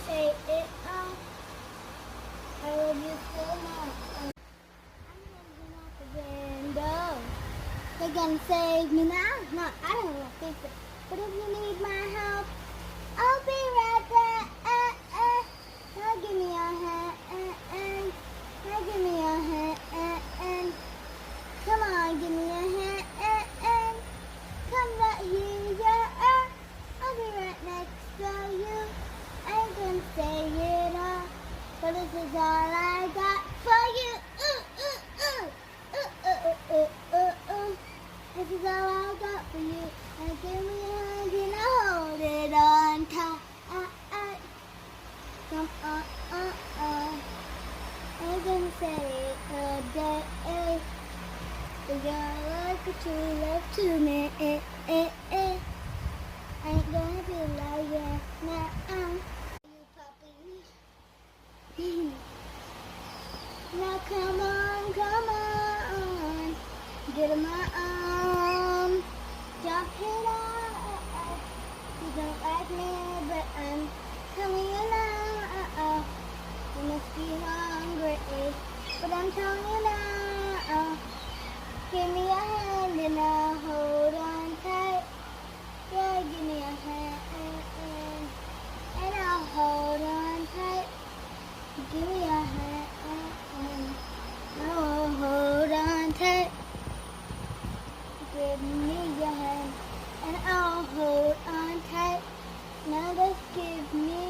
say it out. I love you so much. I'm holding out the window. They're gonna save me now? No, I don't think so. But if you need my help, I'll be right there. Now give me your hand. Now give me your hand. Come on, give me your hand. Come right here, yeah. I'll be right next to you. I ain't gonna say it all, but this is all I got for you. This is all I got for you. Now give me a hug and I'll hold it on tight. Come on. I ain't gonna say it all day. But you're like a true love to me. I ain't gonna be like that now. You puppy. Now come on. Get in my arms. Jump it out. You don't like me, but I'm telling you now. You must be hungry, but I'm telling you now. Give me a hand and I'll hold on tight. Yeah, give me a hand and I'll hold on tight. Give me a hand and I'll hold on tight. Give me your hand and I'll hold on tight. Now just give me